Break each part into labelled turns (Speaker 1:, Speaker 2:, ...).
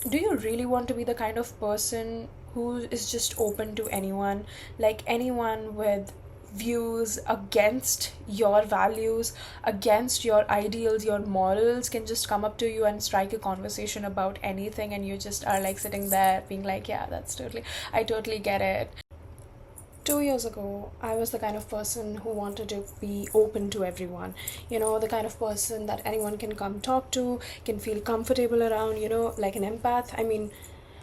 Speaker 1: Do you really want to be the kind of person who is just open to anyone, like anyone with views against your values, against your ideals, your morals can just come up to you and strike a conversation about anything, and you just are like sitting there being like, yeah, I totally get it. 2 years ago, I was the kind of person who wanted to be open to everyone. The kind of person that anyone can come talk to, can feel comfortable around, like an empath. I mean,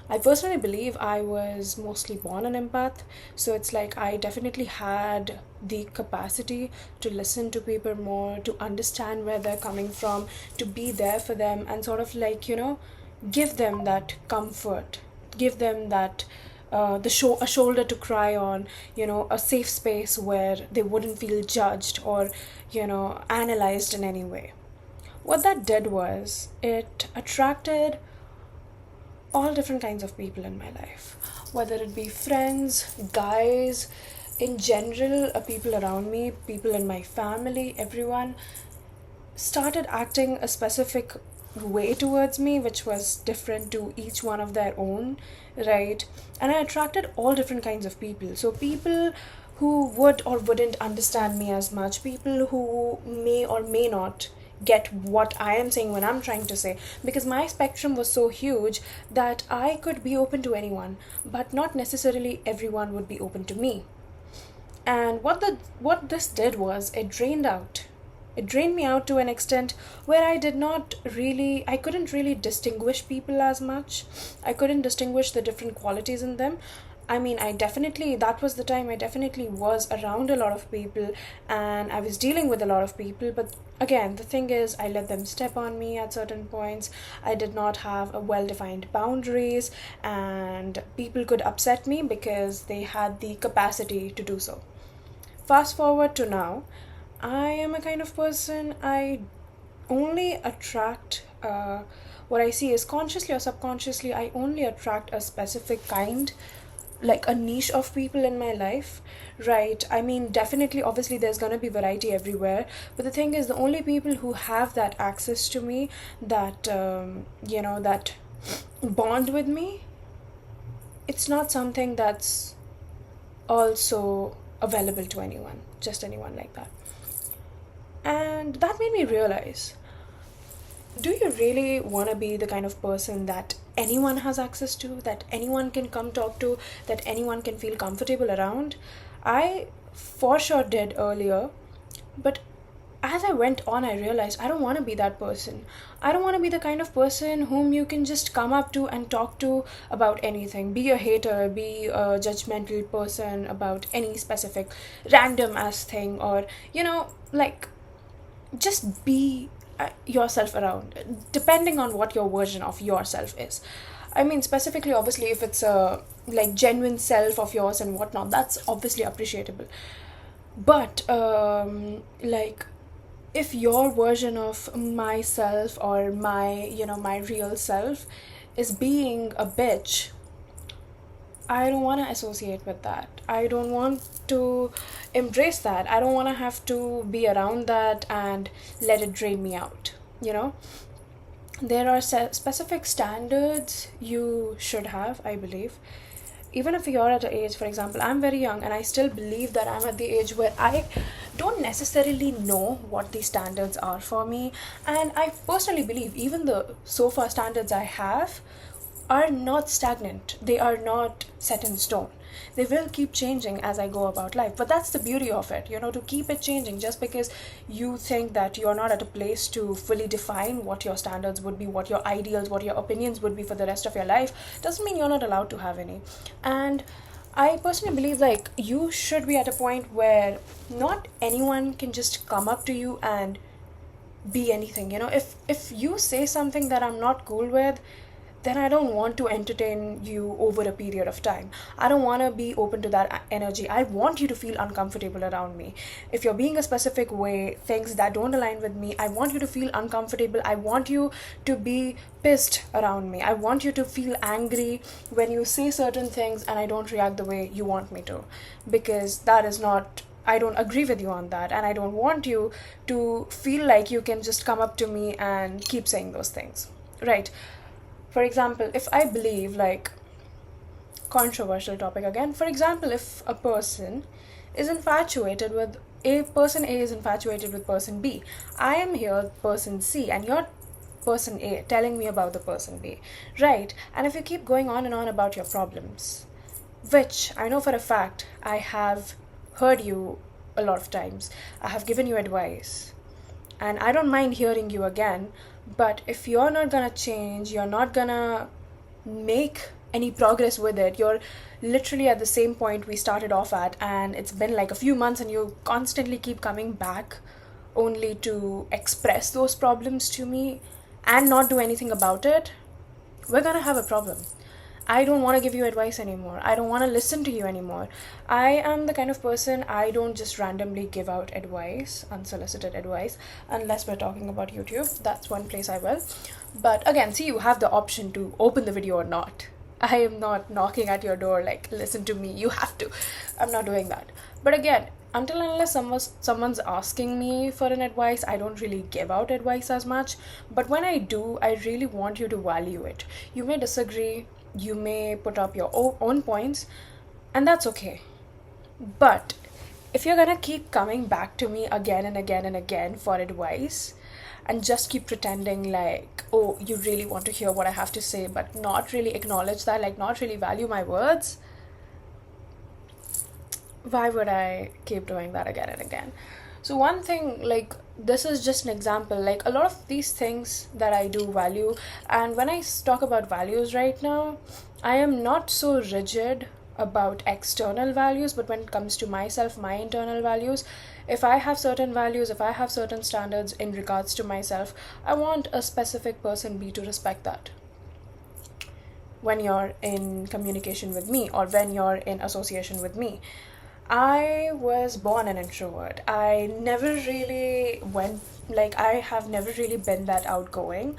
Speaker 1: I personally believe I was mostly born an empath. So it's like I definitely had the capacity to listen to people more, to understand where they're coming from, to be there for them, and sort of like, give them that comfort, give them that a shoulder to cry on, a safe space where they wouldn't feel judged or analyzed in any way. What that did was it attracted all different kinds of people in my life, whether it be friends, guys, in general, people around me, people in my family, everyone started acting a specific way towards me, which was different to each one of their own, right? And I attracted all different kinds of people. So, people who would or wouldn't understand me as much, people who may or may not get what I am saying when I'm trying to say, because my spectrum was so huge that I could be open to anyone, but not necessarily everyone would be open to me. And what this did was it drained me out to an extent where I couldn't really distinguish people as much. I couldn't distinguish the different qualities in them. I mean, that was the time I definitely was around a lot of people and I was dealing with a lot of people. But again, the thing is, I let them step on me at certain points. I did not have a well defined boundaries, and people could upset me because they had the capacity to do so. Fast forward to now, I am a kind of person, I only attract, what I see is consciously or subconsciously, I only attract a specific kind, like a niche of people in my life, right? I mean, definitely, obviously, there's gonna be variety everywhere, but the thing is, the only people who have that access to me, that bond with me, it's not something that's also available to anyone, just anyone like that. And that made me realize, do you really want to be the kind of person that anyone has access to, that anyone can come talk to, that anyone can feel comfortable around? I for sure did earlier, but as I went on, I realized I don't want to be that person. I don't want to be the kind of person whom you can just come up to and talk to about anything. Be a hater, be a judgmental person about any specific random ass thing, or, like, just be yourself around, depending on what your version of yourself is. I mean, specifically, obviously, if it's a like genuine self of yours and whatnot, that's obviously appreciable. But like, if your version of myself or my real self is being a bitch, I don't want to associate with that. I don't want to embrace that. I don't want to have to be around that and let it drain me out. You know, there are specific standards you should have, I believe. Even if you're at an age, for example, I'm very young and I still believe that I'm at the age where I don't necessarily know what these standards are for me. And I personally believe even the so far standards I have are not stagnant. They are not set in stone. They will keep changing as I go about life. But that's the beauty of it, to keep it changing. Just because you think that you're not at a place to fully define what your standards would be, what your ideals, what your opinions would be for the rest of your life, doesn't mean you're not allowed to have any. And I personally believe like you should be at a point where not anyone can just come up to you and be anything. If you say something that I'm not cool with, then I don't want to entertain you over a period of time. I don't want to be open to that energy. I want you to feel uncomfortable around me. If you're being a specific way, things that don't align with me, I want you to feel uncomfortable. I want you to be pissed around me. I want you to feel angry when you say certain things and I don't react the way you want me to. Because that is not, I don't agree with you on that, and I don't want you to feel like you can just come up to me and keep saying those things. Right. For example, if I believe, like, controversial topic again, for example, if a person is infatuated with person A is infatuated with person B, I am here person C and you're person A telling me about the person B, right? And if you keep going on and on about your problems, which I know for a fact I have heard you a lot of times, I have given you advice, and I don't mind hearing you again, but if you're not gonna change, you're not gonna make any progress with it, you're literally at the same point we started off at, and it's been like a few months and you constantly keep coming back only to express those problems to me and not do anything about it, we're gonna have a problem. I don't want to give you advice anymore. I don't want to listen to you anymore. I am the kind of person, I don't just randomly give out advice, unsolicited advice, unless we're talking about YouTube. That's one place I will. But again, see, you have the option to open the video or not. I am not knocking at your door like, listen to me, you have to. I'm not doing that. But again, until and unless someone's asking me for an advice, I don't really give out advice as much. But when I do, I really want you to value it. You may disagree, you may put up your own points, and that's okay. But if you're gonna keep coming back to me again and again and again for advice, and just keep pretending like, oh, you really want to hear what I have to say, but not really acknowledge that, like, not really value my words, why would I keep doing that again and again? So, one thing, like, this is just an example, like, a lot of these things that I do value, and when I talk about values right now, I am not so rigid about external values, but when it comes to myself, my internal values, if I have certain values, if I have certain standards in regards to myself, I want a specific person B to respect that when you're in communication with me or when you're in association with me. I was born an introvert. I never really went, like, I have never really been that outgoing,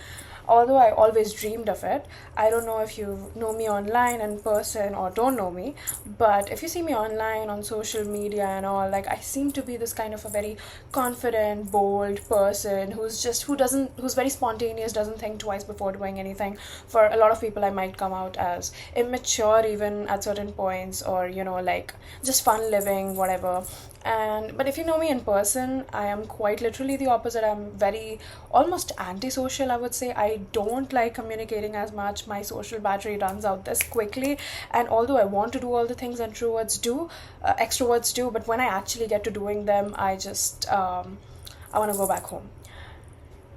Speaker 1: although I always dreamed of it. I don't know if you know me online in person or don't know me, but if you see me online on social media and all, like, I seem to be this kind of a very confident, bold person who's very spontaneous, doesn't think twice before doing anything. For a lot of people, I might come out as immature even at certain points, or, like, just fun living, whatever. But if you know me in person, I am quite literally the opposite. I'm very almost antisocial, I would say. I don't like communicating as much. My social battery runs out this quickly, and although I want to do all the things extroverts do, but when I actually get to doing them, I want to go back home.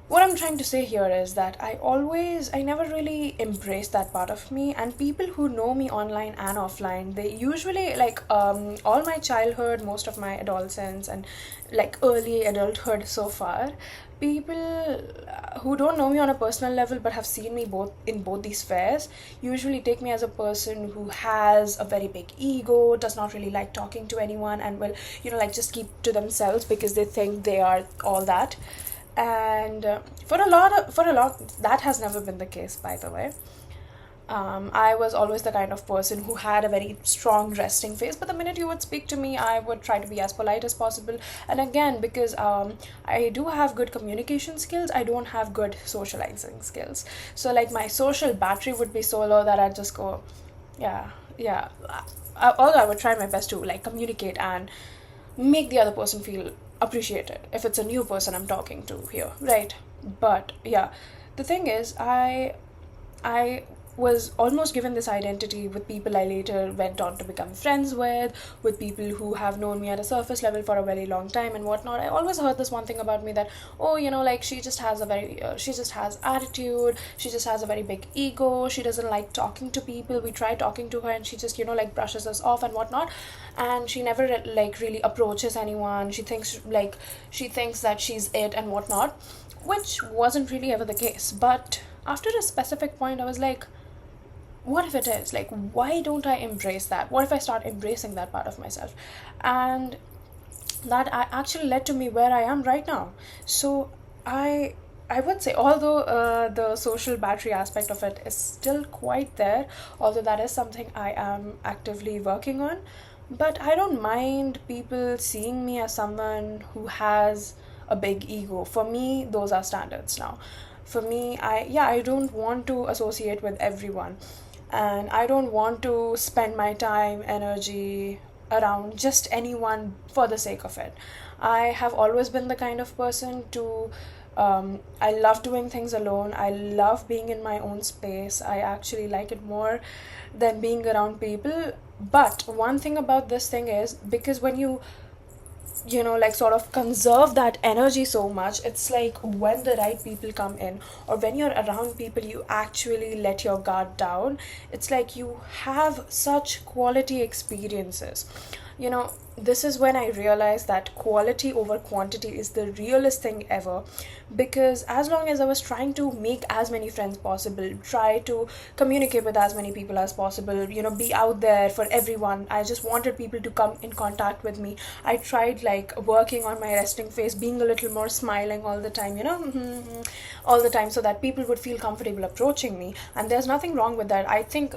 Speaker 1: What I'm trying to say here is that I never really embraced that part of me, and people who know me online and offline, they usually, like, all my childhood, most of my adolescence, and like early adulthood so far, people who don't know me on a personal level but have seen me both these spheres usually take me as a person who has a very big ego, does not really like talking to anyone, and will, like, just keep to themselves because they think they are all that. And for a lot that has never been the case, by the way. I was always the kind of person who had a very strong resting face, but the minute you would speak to me, I would try to be as polite as possible. And again, because I do have good communication skills, I don't have good socializing skills. So, like, my social battery would be so low that I'd just go, yeah, yeah. Although I would try my best to, like, communicate and make the other person feel appreciated if it's a new person I'm talking to here, right? But yeah, the thing is, I was almost given this identity with people I later went on to become friends with people who have known me at a surface level for a very long time and whatnot. I always heard this one thing about me that, oh, like, she just has she just has attitude, she just has a very big ego, she doesn't like talking to people. We try talking to her and she just, like, brushes us off and whatnot. And she never, like, really approaches anyone. She thinks that she's it and whatnot, which wasn't really ever the case. But after a specific point, I was like, what if it is? Like, why don't I embrace that? What if I start embracing that part of myself? And that actually led to me where I am right now. So I would say, although the social battery aspect of it is still quite there, although that is something I am actively working on, but I don't mind people seeing me as someone who has a big ego. For me, those are standards now. For me, I don't want to associate with everyone, and I don't want to spend my time, energy around just anyone for the sake of it. I have always been the kind of person to I love doing things alone. I love being in my own space. I actually like it more than being around people. But one thing about this thing is, because when you like sort of conserve that energy so much, it's like when the right people come in, or when you're around people you actually let your guard down. It's like you have such quality experiences. This is when I realized that quality over quantity is the realest thing ever. Because as long as I was trying to make as many friends possible, try to communicate with as many people as possible, be out there for everyone, I just wanted people to come in contact with me. I tried like working on my resting face, being a little more smiling all the time, all the time, so that people would feel comfortable approaching me. And there's nothing wrong with that. I think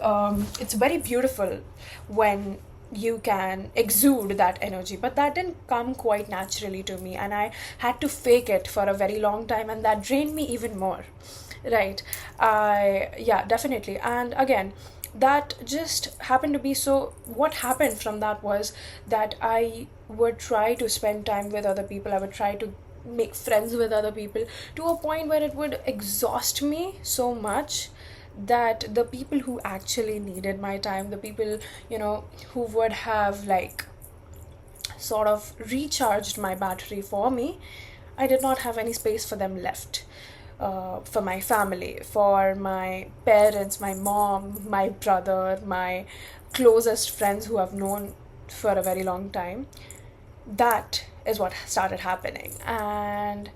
Speaker 1: it's very beautiful when you can exude that energy, but that didn't come quite naturally to me, and I had to fake it for a very long time, and that drained me even more. Right. Yeah, definitely. And again, that just happened to be so. What happened from that was that I would try to spend time with other people, I would try to make friends with other people, to a point where it would exhaust me so much that the people who actually needed my time, the people, who would have like sort of recharged my battery for me, I did not have any space for them left. For my family, for my parents, my mom, my brother, my closest friends who I've known for a very long time. That is what started happening. And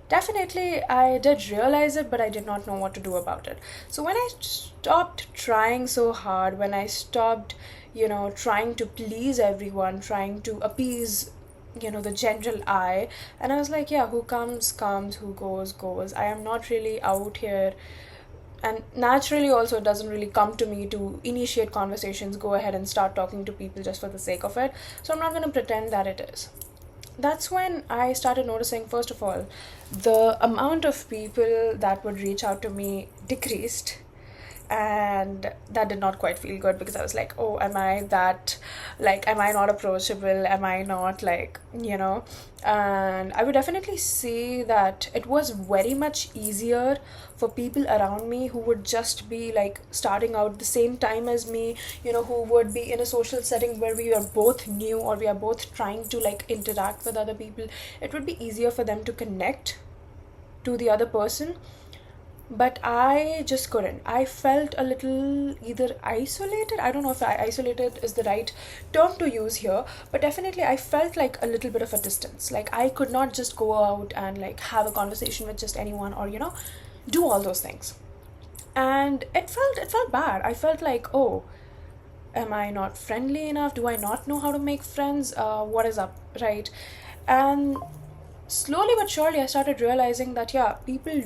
Speaker 1: definitely, I did realize it, but I did not know what to do about it. So when I stopped trying so hard, when I stopped, trying to please everyone, trying to appease, the general eye, and I was like, yeah, who comes, comes, who goes, goes. I am not really out here. And naturally, also, it doesn't really come to me to initiate conversations, go ahead and start talking to people just for the sake of it. So I'm not going to pretend that it is. That's when I started noticing, first of all, the amount of people that would reach out to me decreased. And that did not quite feel good, because I was like, oh, am I that, like, am I not approachable? Am I not, like, And I would definitely say that it was very much easier for people around me who would just be like starting out the same time as me, who would be in a social setting where we are both new, or we are both trying to like interact with other people. It would be easier for them to connect to the other person, but I just couldn't. I felt a little either isolated. I don't know if isolated is the right term to use here, but definitely I felt like a little bit of a distance. Like I could not just go out and like have a conversation with just anyone, or do all those things. And it felt bad. I felt like, oh, am I not friendly enough? Do I not know how to make friends? What is up, right? And slowly but surely I started realizing that, yeah, people,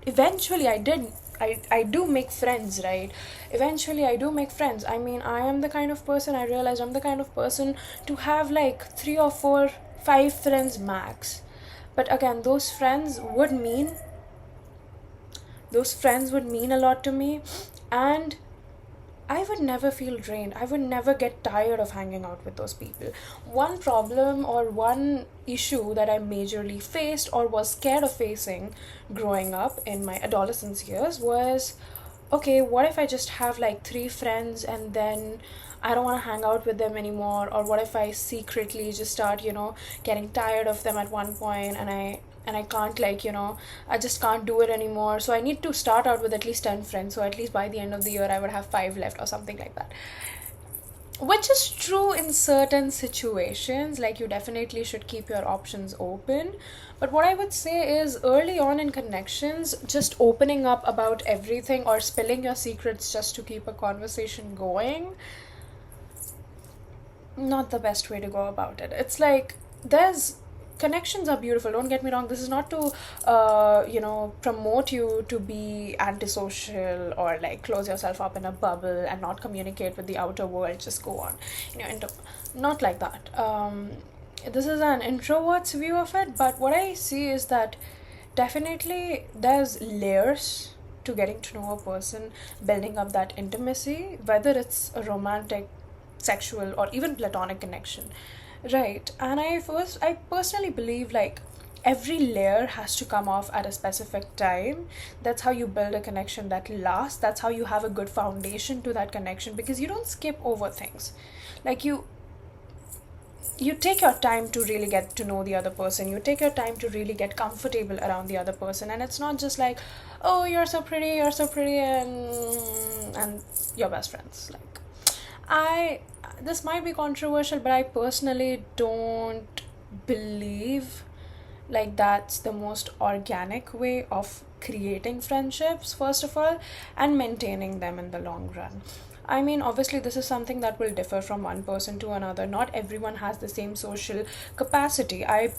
Speaker 1: eventually I do make friends, right? Eventually I do make friends. I mean, I am the kind of person, I realized I'm the kind of person to have like 3 or 4 5 friends max. But again, those friends would mean a lot to me. And I would never feel drained. I would never get tired of hanging out with those people. One problem or one issue that I majorly faced or was scared of facing growing up in my adolescence years was, okay, what if I just have like 3 friends and then I don't want to hang out with them anymore? Or what if I secretly just start, getting tired of them at one point, and I can't, like, I just can't do it anymore. So I need to start out with at least 10 friends. So at least by the end of the year I would have 5 left or something like that. Which is true in certain situations, like you definitely should keep your options open. But what I would say is, early on in connections, just opening up about everything or spilling your secrets just to keep a conversation going, not the best way to go about it. It's like, there's connections are beautiful, don't get me wrong. This is not to promote you to be antisocial or like close yourself up in a bubble and not communicate with the outer world, just go on, not like that. This is an introvert's view of it, but what I see is that definitely there's layers to getting to know a person, building up that intimacy, whether it's a romantic, sexual, or even platonic connection. Right. And I personally believe like every layer has to come off at a specific time. That's how you build a connection that lasts. That's how you have a good foundation to that connection, because you don't skip over things. Like you take your time to really get to know the other person. You take your time to really get comfortable around the other person, and it's not just like, oh, you're so pretty, and you're best friends. Like, I this might be controversial, but I personally don't believe like that's the most organic way of creating friendships, first of all, and maintaining them in the long run. I mean, obviously, this is something that will differ from one person to another. Not everyone has the same social capacity. I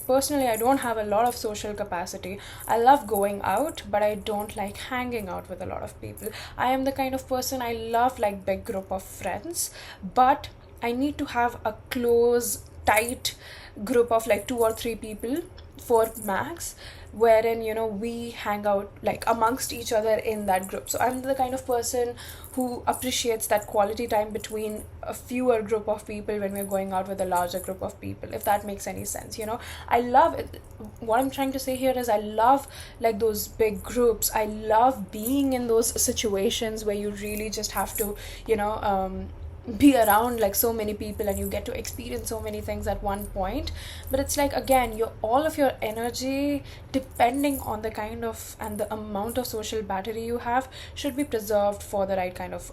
Speaker 1: don't have a lot of social capacity. I love going out, but I don't like hanging out with a lot of people. I am the kind of person, I love like big group of friends, but I need to have a close, tight group of like two or three people for max, wherein we hang out like amongst each other in that group. So I'm the kind of person who appreciates that quality time between a fewer group of people when we're going out with a larger group of people, if that makes any sense. I love it. What I'm trying to say here is I love like those big groups. I love being in those situations where you really just have to be around like so many people, and you get to experience so many things at one point. But it's like, again, your all of your energy, depending on the kind of and the amount of social battery you have, should be preserved for the right kind of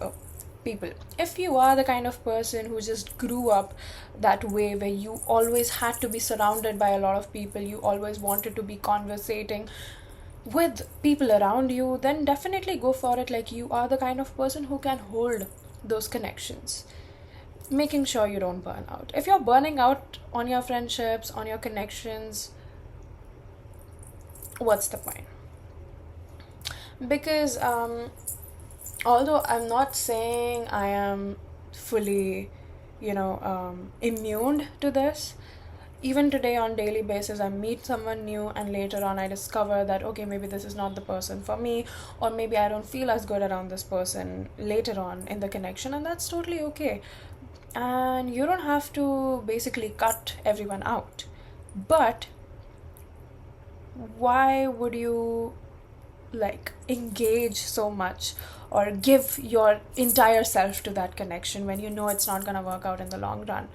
Speaker 1: people. If you are the kind of person who just grew up that way, where you always had to be surrounded by a lot of people, you always wanted to be conversating with people around you, then definitely go for it. Like, you are the kind of person who can hold those connections, making sure you don't burn out. If you're burning out on your friendships, on your connections, what's the point? Because although I'm not saying I am fully immune to this, even today on daily basis I meet someone new, and later on I discover that, okay, maybe this is not the person for me, or maybe I don't feel as good around this person later on in the connection, and that's totally okay. And you don't have to basically cut everyone out, but why would you like engage so much or give your entire self to that connection when you know it's not going to work out in the long run?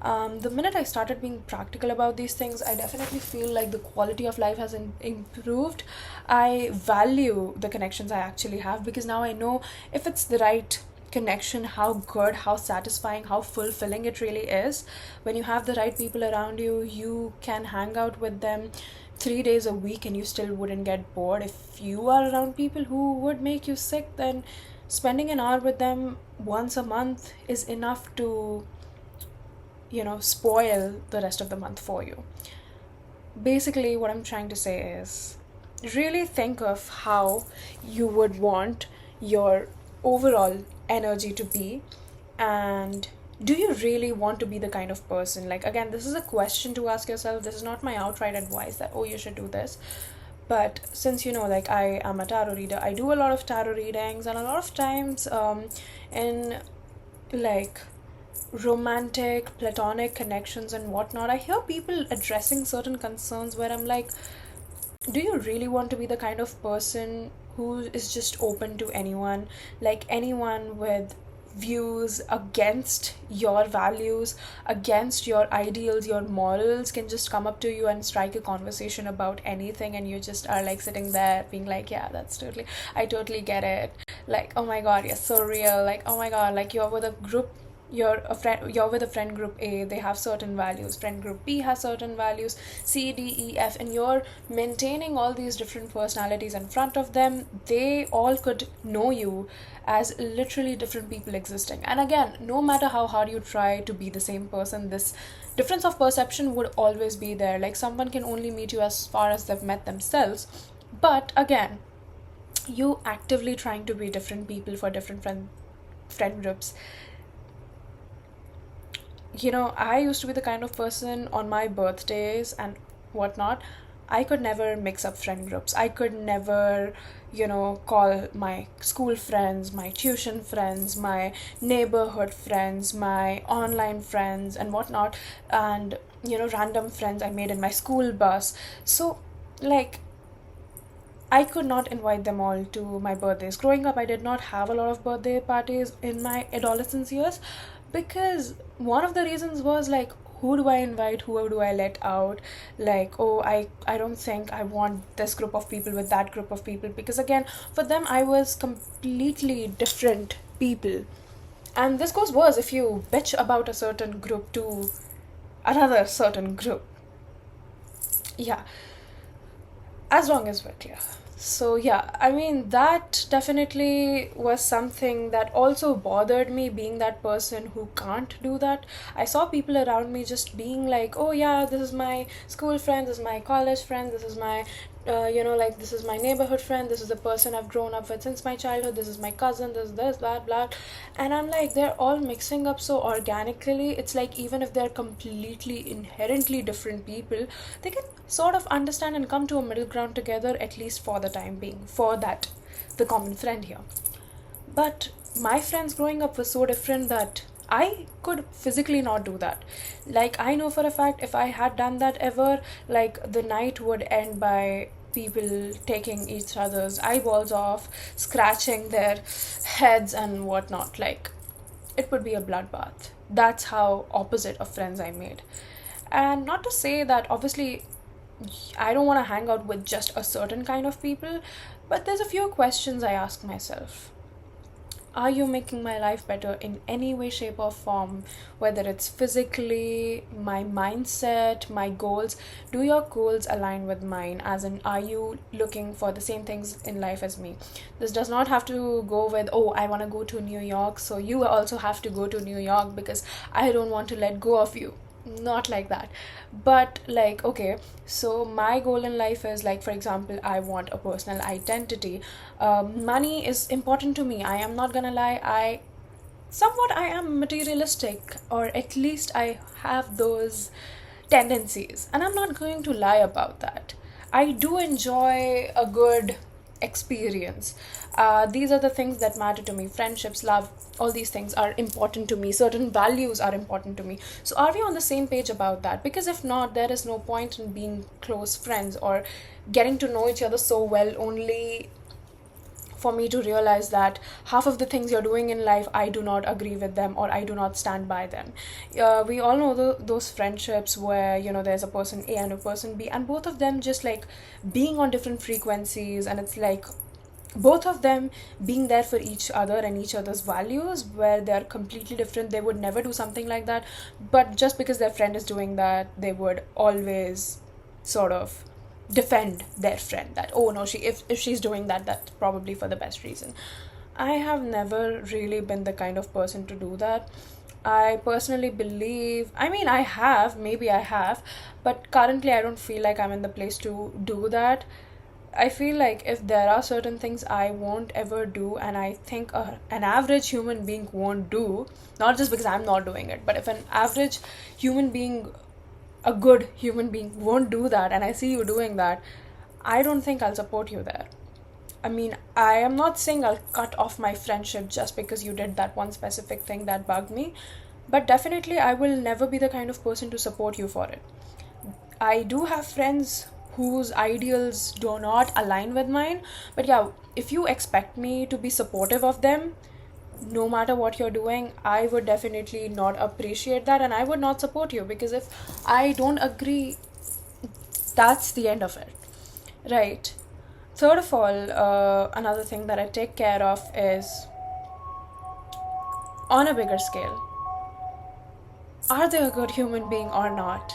Speaker 1: The minute I started being practical about these things, I definitely feel like the quality of life has improved. I value the connections I actually have, because now I know if it's the right connection, how good, how satisfying, how fulfilling it really is. When you have the right people around you, you can hang out with them 3 days a week and you still wouldn't get bored. If you are around people who would make you sick, then spending an hour with them once a month is enough to spoil the rest of the month for you. Basically, what I'm trying to say is really think of how you would want your overall energy to be, and do you really want to be the kind of person, like, again, this is a question to ask yourself. This is not my outright advice that, oh, you should do this. But since like I am a tarot reader, I do a lot of tarot readings, and a lot of times in like romantic, platonic connections and whatnot, I hear people addressing certain concerns where I'm like, do you really want to be the kind of person who is just open to anyone? Like, anyone with views against your values, against your ideals, your morals, can just come up to you and strike a conversation about anything, and you just are like sitting there being like, yeah, I totally get it. Like, oh my god, you're so real. Like, oh my god, like, you're with a friend group A, they have certain values, friend group B has certain values, C, D, E, F, and you're maintaining all these different personalities in front of them. They all could know you as literally different people existing. And again, no matter how hard you try to be the same person, this difference of perception would always be there. Like, someone can only meet you as far as they've met themselves. But again, you actively trying to be different people for different friend groups. I used to be the kind of person on my birthdays and whatnot, I could never mix up friend groups. I could never, call my school friends, my tuition friends, my neighborhood friends, my online friends, and whatnot, and, random friends I made in my school bus. So, like, I could not invite them all to my birthdays. Growing up, I did not have a lot of birthday parties in my adolescence years because one of the reasons was like, who do I invite? Who do I let out? Like, oh, I don't think I want this group of people with that group of people because, again, for them, I was completely different people. And this goes worse if you bitch about a certain group to another certain group. Yeah, as long as we're clear. So, yeah, I mean, that definitely was something that also bothered me, being that person who can't do that. I saw people around me just being like, oh, yeah, this is my school friend, this is my college friend, this is my like, this is my neighborhood friend, this is the person I've grown up with since my childhood, this is my cousin, this, blah, blah. And I'm like, they're all mixing up so organically. It's like, even if they're completely, inherently different people, they can sort of understand and come to a middle ground together, at least for the time being, for that, the common friend here. But my friends growing up were so different that I could physically not do that. Like, I know for a fact if I had done that ever, like, the night would end by people taking each other's eyeballs off, scratching their heads, and whatnot. Like, it would be a bloodbath. That's how opposite of friends I made. And not to say that obviously I don't want to hang out with just a certain kind of people, but there's a few questions I ask myself. Are you making my life better in any way, shape, or form? Whether it's physically, my mindset, my goals. Do your goals align with mine? As in, are you looking for the same things in life as me? This does not have to go with, oh, I want to go to New York, so you also have to go to New York because I don't want to let go of you. Not like that. But, like, okay, so my goal in life is, like, for example, I want a personal identity. Money is important to me. I am not gonna lie. I am materialistic, or at least I have those tendencies, and I'm not going to lie about that. I do enjoy a good experience. These are the things that matter to me. Friendships, love, all these things are important to me. Certain values are important to me. So, are we on the same page about that? Because if not, there is no point in being close friends or getting to know each other so well, only for me to realize that half of the things you're doing in life, I do not agree with them or I do not stand by them. We all know those friendships where, there's a person A and a person B, and both of them just like being on different frequencies, and it's like both of them being there for each other and each other's values, where they're completely different. They would never do something like that, but just because their friend is doing that, they would always sort of defend their friend, that, oh no, if she's doing that, that's probably for the best reason. I have never really been the kind of person to do that. I personally believe, I mean, maybe I have, but currently I don't feel like I'm in the place to do that. I feel like if there are certain things I won't ever do, and I think an average human being won't do, not just because I'm not doing it, but if an average human being, a good human being, won't do that, and I see you doing that, I don't think I'll support you there. I mean, I am not saying I'll cut off my friendship just because you did that one specific thing that bugged me, but definitely I will never be the kind of person to support you for it. I do have friends whose ideals do not align with mine, but yeah, if you expect me to be supportive of them, no matter what you're doing, I would definitely not appreciate that, and I would not support you, because if I don't agree, that's the end of it, right? Third of all, another thing that I take care of is, on a bigger scale, are they a good human being or not?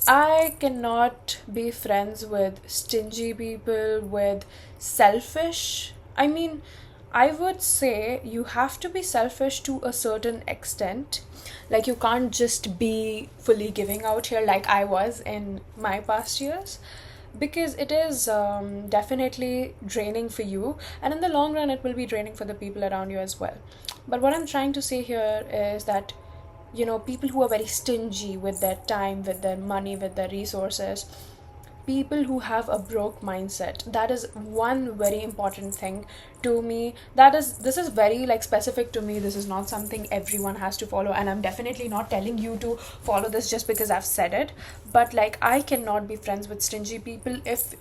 Speaker 1: I cannot be friends with stingy people, with selfish. I mean, I would say you have to be selfish to a certain extent. Like, you can't just be fully giving out here like I was in my past years, because it is definitely draining for you, and in the long run, it will be draining for the people around you as well. But what I'm trying to say here is that, people who are very stingy with their time, with their money, with their resources, people who have a broke mindset. That is one very important thing to me. This is very like specific to me. This is not something everyone has to follow, and I'm definitely not telling you to follow this just because I've said it. But like, I cannot be friends with stingy people. If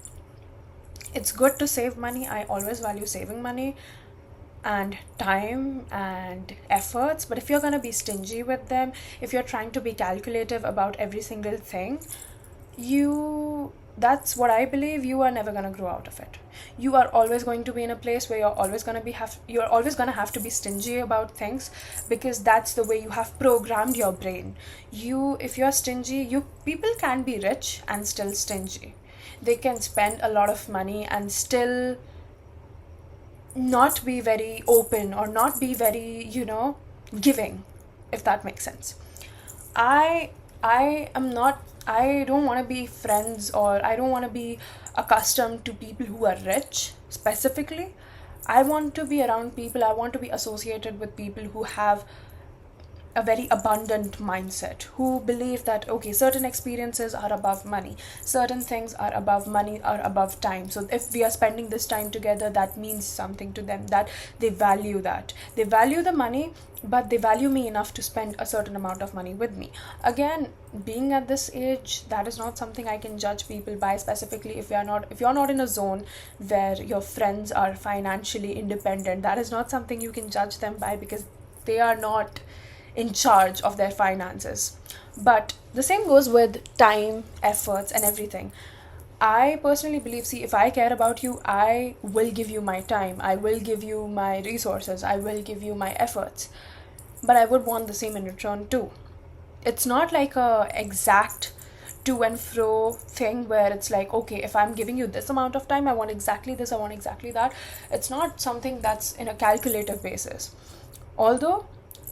Speaker 1: it's good to save money, I always value saving money and time and efforts. But if you're going to be stingy with them, if you're trying to be calculative about every single thing, you that's what I believe, you are never going to grow out of it. You are always going to be in a place where you're always going to have to be stingy about things, because that's the way you have programmed your brain. If you're stingy, you people can be rich and still stingy. They can spend a lot of money and still not be very open, or not be very, giving, if that makes sense. I i am not i don't want to be friends, or I don't want to be accustomed to people who are rich specifically. I want to be around people, I want to be associated with people who have a very abundant mindset, who believe that okay, certain experiences are above money, certain things are above money, are above time. So if we are spending this time together, that means something to them, that they value that. They value the money, but they value me enough to spend a certain amount of money with me. Again, being at this age, that is not something I can judge people by, specifically if you're not in a zone where your friends are financially independent. That is not something you can judge them by, because they are not in charge of their finances. But the same goes with time, efforts, and everything. I personally believe, see, if I care about you, I will give you my time, I will give you my resources, I will give you my efforts. But I would want the same in return too. It's not like a exact to and fro thing where it's like, okay, if I'm giving you this amount of time, I want exactly this, I want exactly that. It's not something that's in a calculative basis. Although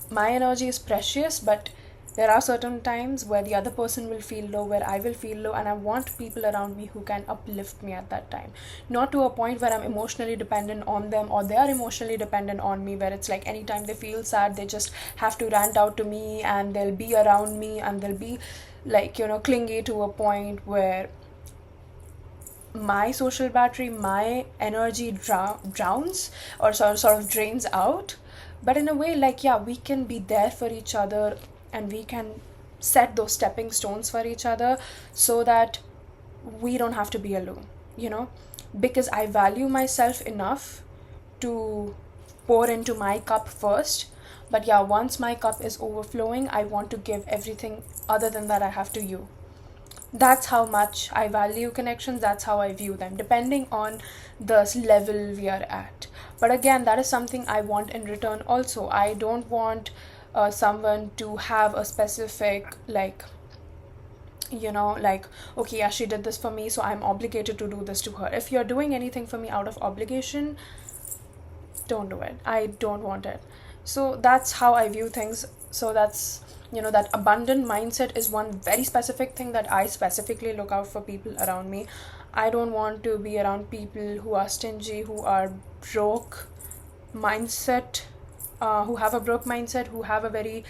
Speaker 1: my energy is precious, but there are certain times where the other person will feel low, where I will feel low, and I want people around me who can uplift me at that time. Not to a point where I'm emotionally dependent on them, or they are emotionally dependent on me, where it's like anytime they feel sad, they just have to rant out to me, and they'll be around me, and they'll be like, clingy to a point where my social battery, my energy drowns, or sort of drains out. But in a way, like, yeah, we can be there for each other, and we can set those stepping stones for each other, so that we don't have to be alone, because I value myself enough to pour into my cup first. But yeah, once my cup is overflowing, I want to give everything other than that I have to you. That's how much I value connections, that's how I view them, depending on the level we are at. But again, that is something I want in return also. I don't want someone to have a specific, like, like, okay, yeah, she did this for me, so I'm obligated to do this to her. If you're doing anything for me out of obligation, don't do it. I don't want it. So that's how I view things. So that's, that abundant mindset is one very specific thing that I specifically look out for people around me. I don't want to be around people who are stingy, who are broke mindset, who have a broke mindset, who have a very,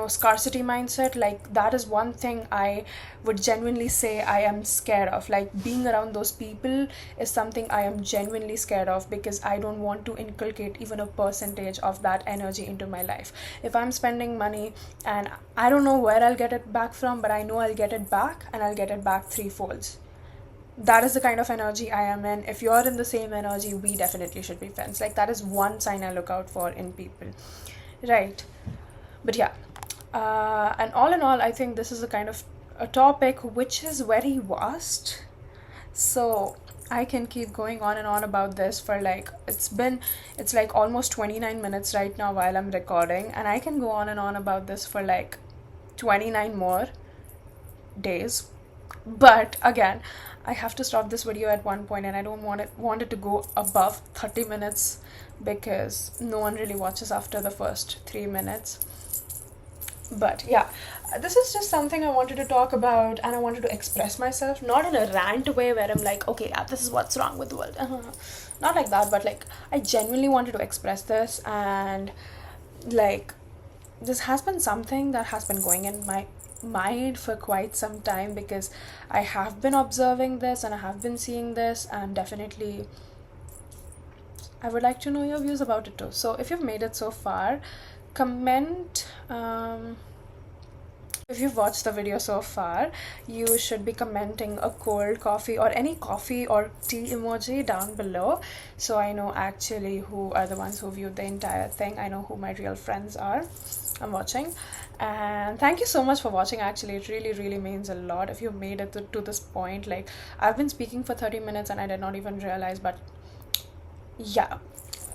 Speaker 1: scarcity mindset. Like, that is one thing I would genuinely say I am scared of. Like, being around those people is something I am genuinely scared of, because I don't want to inculcate even a percentage of that energy into my life. If I'm spending money and I don't know where I'll get it back from, but I know I'll get it back, and I'll get it back threefolds. That is the kind of energy I am in. If you're in the same energy, we definitely should be friends. Like, that is one sign I look out for in people. Right. But yeah. And all in all, I think this is a kind of a topic which is very vast. So I can keep going on and on about this for like, it's like almost 29 minutes right now while I'm recording. And I can go on and on about this for like 29 more days. But again, I have to stop this video at one point, and I don't want it to go above 30 minutes, because no one really watches after the first 3 minutes. But yeah, this is just something I wanted to talk about, and I wanted to express myself, not in a rant way where I'm like, okay, yeah, this is what's wrong with the world. Not like that, but like, I genuinely wanted to express this. And like, this has been something that has been going in my mind for quite some time, because I have been observing this and I have been seeing this, and definitely I would like to know your views about it too. So if you've made it so far, comment. If you've watched the video so far, you should be commenting a cold coffee or any coffee or tea emoji down below, so I know actually who are the ones who viewed the entire thing. I know who my real friends are. I'm watching. And thank you so much for watching. Actually, it really, really means a lot if you've made it to this point. Like, I've been speaking for 30 minutes and I did not even realize, but yeah,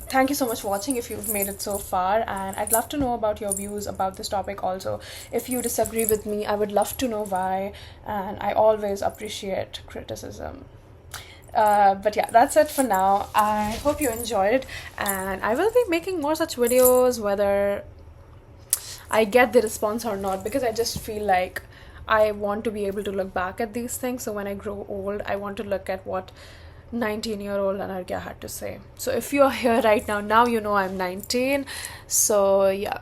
Speaker 1: thank you so much for watching if you've made it so far, and I'd love to know about your views about this topic also. If you disagree with me, I would love to know why, and I always appreciate criticism. But yeah, that's it for now. I hope you enjoyed, and I will be making more such videos, whether I get the response or not, because I just feel like I want to be able to look back at these things. So when I grow old, I want to look at what 19-year-old Anargya had to say. So if you're here right now you know I'm 19. So yeah.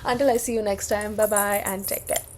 Speaker 1: Until I see you next time, bye bye and take care.